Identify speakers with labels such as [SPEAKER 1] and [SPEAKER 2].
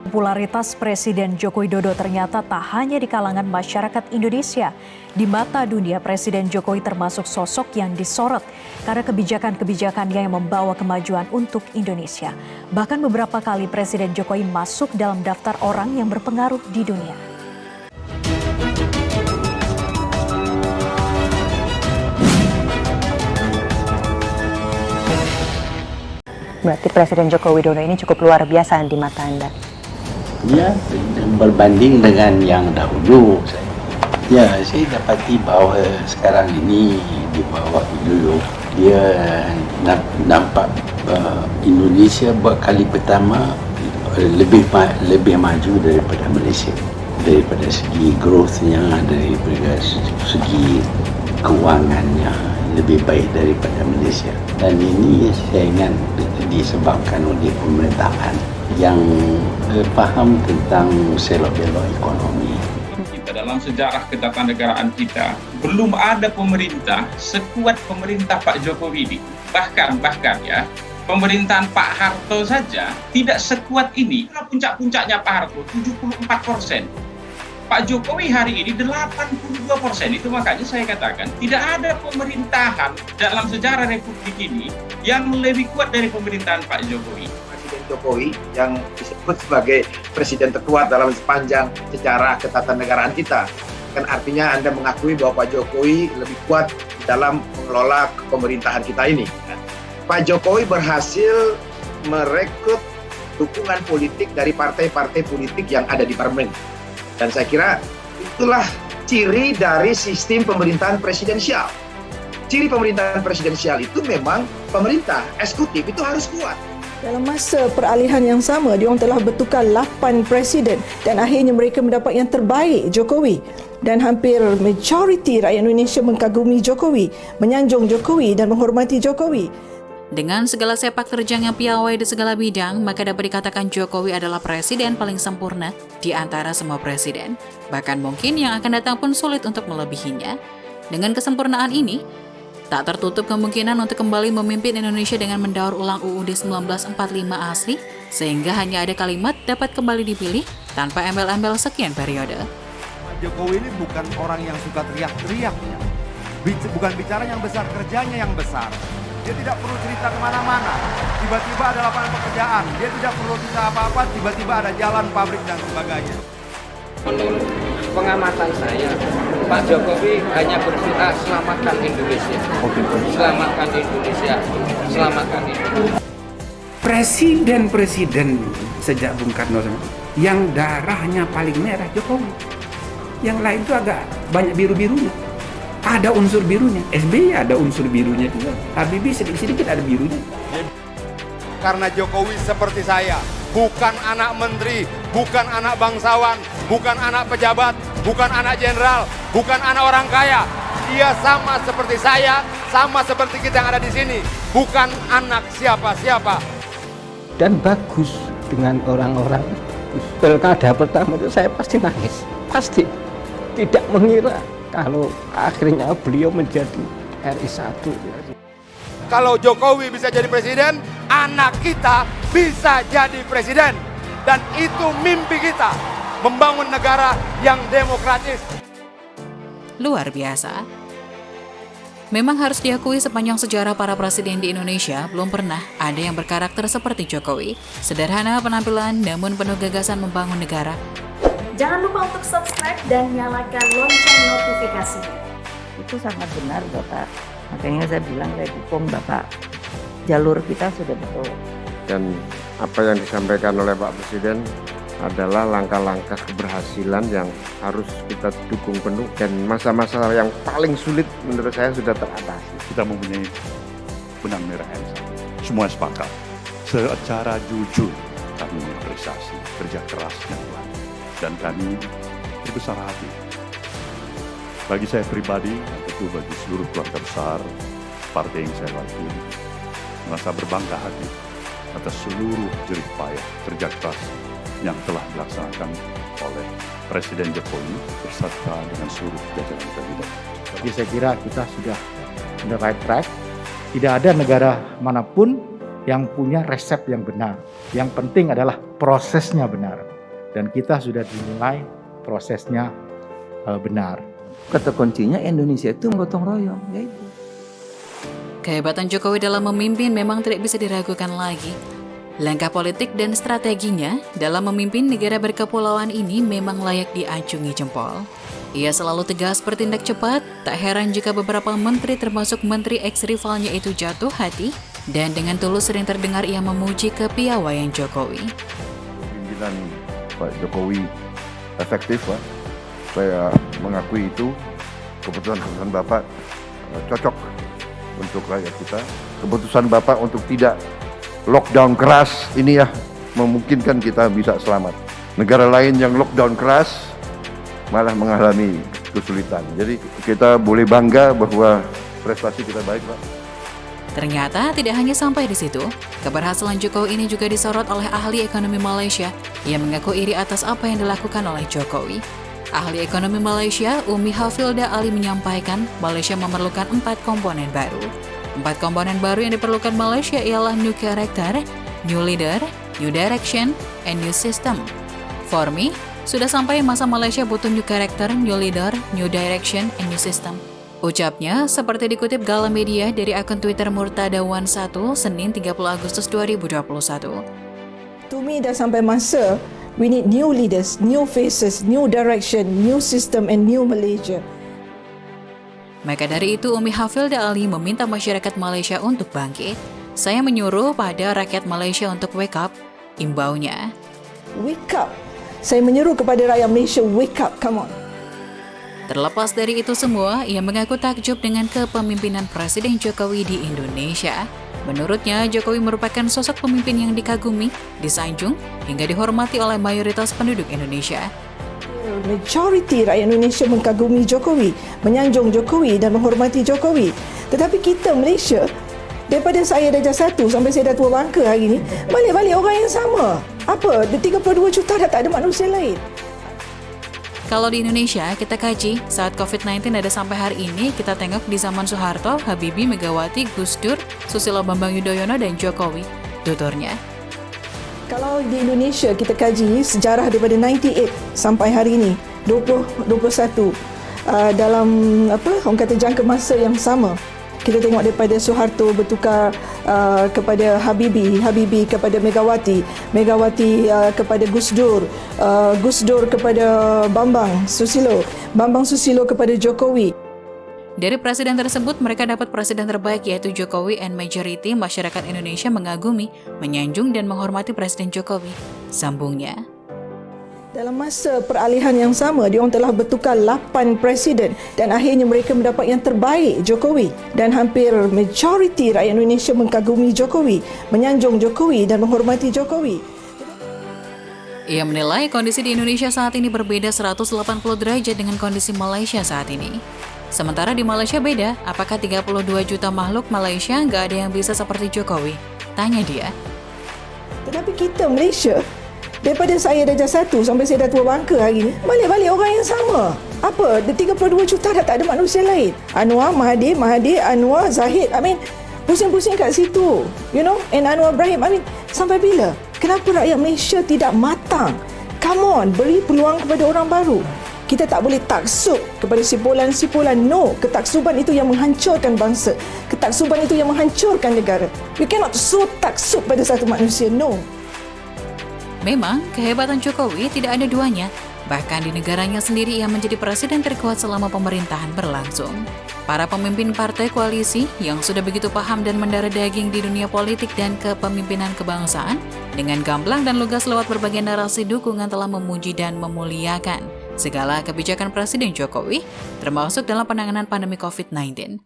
[SPEAKER 1] Popularitas Presiden Joko Widodo ternyata tak hanya di kalangan masyarakat Indonesia. Di mata dunia, Presiden Jokowi termasuk sosok yang disorot karena kebijakan-kebijakannya yang membawa kemajuan untuk Indonesia. Bahkan beberapa kali Presiden Jokowi masuk dalam daftar orang yang berpengaruh di dunia.
[SPEAKER 2] Berarti Presiden Joko Widodo ini cukup luar biasa di mata Anda?
[SPEAKER 3] Ya, berbanding dengan yang dahulu, saya dapati bahwa sekarang ini di bawah dulu dia nampak Indonesia buat kali pertama lebih maju daripada Malaysia, daripada segi growth-nya, daripada segi kewangannya lebih baik daripada Malaysia. Dan ini saya ingat disebabkan oleh pemerintahan yang faham tentang selok-belok ekonomi.
[SPEAKER 4] Kita dalam sejarah ketatanegaraan kita belum ada pemerintah sekuat pemerintah Pak Jokowi ini. Bahkan ya, pemerintahan Pak Harto saja tidak sekuat ini. Puncak-puncaknya Pak Harto 74%. Pak Jokowi hari ini 82%. Itu makanya saya katakan tidak ada pemerintahan dalam sejarah Republik ini yang lebih kuat dari pemerintahan Pak Jokowi.
[SPEAKER 5] Presiden Jokowi yang disebut sebagai presiden terkuat dalam sepanjang sejarah ketatanegaraan kita. Kan artinya Anda mengakui bahwa Pak Jokowi lebih kuat dalam mengelola pemerintahan kita ini. Pak Jokowi berhasil merekrut dukungan politik dari partai-partai politik yang ada di parlemen. Dan saya kira itulah ciri dari sistem pemerintahan presidensial. Ciri pemerintahan presidensial itu memang pemerintah, eksekutif itu harus kuat.
[SPEAKER 6] Dalam masa peralihan yang sama, diorang telah bertukar 8 presiden dan akhirnya mereka mendapat yang terbaik, Jokowi. Dan hampir majoriti rakyat Indonesia mengagumi Jokowi, menyanjung Jokowi dan menghormati Jokowi.
[SPEAKER 7] Dengan segala sepak terjang yang piawai di segala bidang, maka dapat dikatakan Jokowi adalah presiden paling sempurna di antara semua presiden. Bahkan mungkin yang akan datang pun sulit untuk melebihinya. Dengan kesempurnaan ini, tak tertutup kemungkinan untuk kembali memimpin Indonesia dengan mendaur ulang UUD 1945 asli, sehingga hanya ada kalimat dapat kembali dipilih tanpa embel-embel sekian periode.
[SPEAKER 8] Jokowi ini bukan orang yang suka teriak-teriak, bukan bicara yang besar, kerjanya yang besar. Dia tidak perlu cerita kemana-mana, tiba-tiba ada lapangan pekerjaan, dia tidak perlu cerita apa-apa, tiba-tiba ada jalan, pabrik, dan sebagainya.
[SPEAKER 9] Menurut pengamatan saya, Pak Jokowi hanya berdoa selamatkan Indonesia. Selamatkan Indonesia. Selamatkan Indonesia.
[SPEAKER 10] Presiden sejak Bung Karno yang darahnya paling merah Jokowi. Yang lain itu agak banyak biru-birunya. Ada unsur birunya. SBY ada unsur birunya juga. Habibie sedikit-sedikit ada birunya.
[SPEAKER 8] Karena Jokowi seperti saya, bukan anak menteri, bukan anak bangsawan, bukan anak pejabat, bukan anak jenderal, bukan anak orang kaya. Dia sama seperti saya, sama seperti kita yang ada di sini. Bukan anak siapa-siapa.
[SPEAKER 11] Dan bagus dengan orang-orang. Pilkada pertama itu saya pasti nangis. Pasti. Tidak mengira kalau akhirnya beliau menjadi RI1.
[SPEAKER 8] Kalau Jokowi bisa jadi presiden, anak kita bisa jadi presiden. Dan itu mimpi kita, membangun negara yang demokratis.
[SPEAKER 7] Luar biasa. Memang harus diakui sepanjang sejarah para presiden di Indonesia, belum pernah ada yang berkarakter seperti Jokowi. Sederhana penampilan, namun penuh gagasan membangun negara.
[SPEAKER 12] Jangan lupa untuk subscribe dan nyalakan lonceng notifikasi.
[SPEAKER 2] Itu sangat benar Bapak. Makanya saya bilang saya dukung Bapak. Jalur kita sudah betul.
[SPEAKER 13] Dan apa yang disampaikan oleh Pak Presiden adalah langkah-langkah keberhasilan yang harus kita dukung penuh. Dan masa-masa yang paling sulit menurut saya sudah teratasi.
[SPEAKER 14] Kita mempunyai benang merah yang sama. Semua sepakat. Secara jujur kami mengapresiasi kerja kerasnya Tuhan. Dan kami berbesar hati. Bagi saya pribadi, tentu bagi seluruh keluarga besar partai yang saya wakili, merasa berbangga hati atas seluruh jerih payah kerja keras yang telah dilaksanakan oleh Presiden Jokowi beserta dengan seluruh jajaran kabinet.
[SPEAKER 15] Jadi saya kira kita sudah on the right track. Tidak ada negara manapun yang punya resep yang benar. Yang penting adalah prosesnya benar. Dan kita sudah dimulai prosesnya benar.
[SPEAKER 2] Kata kuncinya Indonesia itu gotong royong, yaitu.
[SPEAKER 7] Kehebatan Jokowi dalam memimpin memang tidak bisa diragukan lagi. Langkah politik dan strateginya dalam memimpin negara berkepulauan ini memang layak diacungi jempol. Ia selalu tegas bertindak cepat, tak heran jika beberapa menteri termasuk menteri ex-rivalnya itu jatuh hati, dan dengan tulus sering terdengar ia memuji kepiawaian Jokowi.
[SPEAKER 13] Pimpinan Pak Jokowi efektif, Pak. Saya mengakui itu, keputusan Bapak cocok untuk rakyat kita. Keputusan Bapak untuk tidak lockdown keras ini ya memungkinkan kita bisa selamat. Negara lain yang lockdown keras malah mengalami kesulitan. Jadi kita boleh bangga bahwa prestasi kita baik, Pak.
[SPEAKER 7] Ternyata tidak hanya sampai di situ, keberhasilan Jokowi ini juga disorot oleh ahli ekonomi Malaysia yang mengaku iri atas apa yang dilakukan oleh Jokowi. Ahli ekonomi Malaysia, Umi Hafilda Ali menyampaikan Malaysia memerlukan 4 komponen baru. 4 komponen baru yang diperlukan Malaysia ialah new character, new leader, new direction, and new system. For me, sudah sampai masa Malaysia butuh new character, new leader, new direction, and new system. Ucapnya seperti dikutip Gala Media dari akun Twitter Murtadawan1 Senin 30 Agustus 2021.
[SPEAKER 6] To me dah sampai masa we need new leaders, new faces, new direction, new system and new Malaysia.
[SPEAKER 7] Maka dari itu Umi Hafilda Ali meminta masyarakat Malaysia untuk bangkit. Saya menyuruh pada rakyat Malaysia untuk wake up, imbaunya.
[SPEAKER 6] Wake up. Saya menyeru kepada rakyat Malaysia, wake up, come on.
[SPEAKER 7] Terlepas dari itu semua, ia mengaku takjub dengan kepemimpinan Presiden Jokowi di Indonesia. Menurutnya, Jokowi merupakan sosok pemimpin yang dikagumi, disanjung, hingga dihormati oleh mayoritas penduduk Indonesia.
[SPEAKER 6] Majoriti rakyat Indonesia mengagumi Jokowi, menyanjung Jokowi dan menghormati Jokowi. Tetapi kita Malaysia, daripada saya darjah 1 sampai saya dah tua bangka hari ni, balik-balik orang yang sama. Apa? 32 juta dah tak ada manusia lain.
[SPEAKER 7] Kalau di Indonesia, kita kaji, saat COVID-19 ada sampai hari ini, kita tengok di zaman Soeharto, Habibie, Megawati, Gus Dur, Susilo Bambang Yudhoyono, dan Jokowi. Tuturnya.
[SPEAKER 6] Kalau di Indonesia kita kaji sejarah daripada 98 sampai hari ini, 2021, dalam orang kata jangka masa yang sama, kita tengok daripada Soeharto bertukar kepada Habibie kepada Megawati kepada Gus Dur kepada Bambang Susilo kepada Jokowi.
[SPEAKER 7] Dari presiden tersebut, mereka dapat presiden terbaik yaitu Jokowi, and majority masyarakat Indonesia mengagumi, menyanjung dan menghormati Presiden Jokowi. Sambungnya.
[SPEAKER 6] Dalam masa peralihan yang sama, diorang telah bertukar 8 presiden dan akhirnya mereka mendapat yang terbaik, Jokowi. Dan hampir majoriti rakyat Indonesia mengagumi Jokowi, menyanjung Jokowi dan menghormati Jokowi.
[SPEAKER 7] Ia menilai kondisi di Indonesia saat ini berbeda 180 derajat dengan kondisi Malaysia saat ini. Sementara di Malaysia beda, apakah 32 juta makhluk Malaysia nggak ada yang bisa seperti Jokowi? Tanya dia.
[SPEAKER 6] Tetapi kita Malaysia, daripada saya darjah 1 sampai saya dah tua bangka hari ni, balik-balik orang yang sama. Apa? 32 juta dah tak ada manusia lain. Anwar, Mahathir, Anwar, Zahid, pusing-pusing kat situ. You know? And Anwar Ibrahim, sampai bila? Kenapa rakyat Malaysia tidak matang? Come on, beri peluang kepada orang baru. Kita tak boleh taksub kepada sipulan-sipulan. No, ketaksuban itu yang menghancurkan bangsa. Ketaksuban itu yang menghancurkan negara. You cannot so taksub pada satu manusia, no.
[SPEAKER 7] Memang, kehebatan Jokowi tidak ada duanya. Bahkan di negaranya sendiri ia menjadi presiden terkuat selama pemerintahan berlangsung. Para pemimpin partai koalisi yang sudah begitu paham dan mendarah daging di dunia politik dan kepemimpinan kebangsaan, dengan gamblang dan lugas lewat berbagai narasi dukungan telah memuji dan memuliakan segala kebijakan Presiden Jokowi, termasuk dalam penanganan pandemi COVID-19.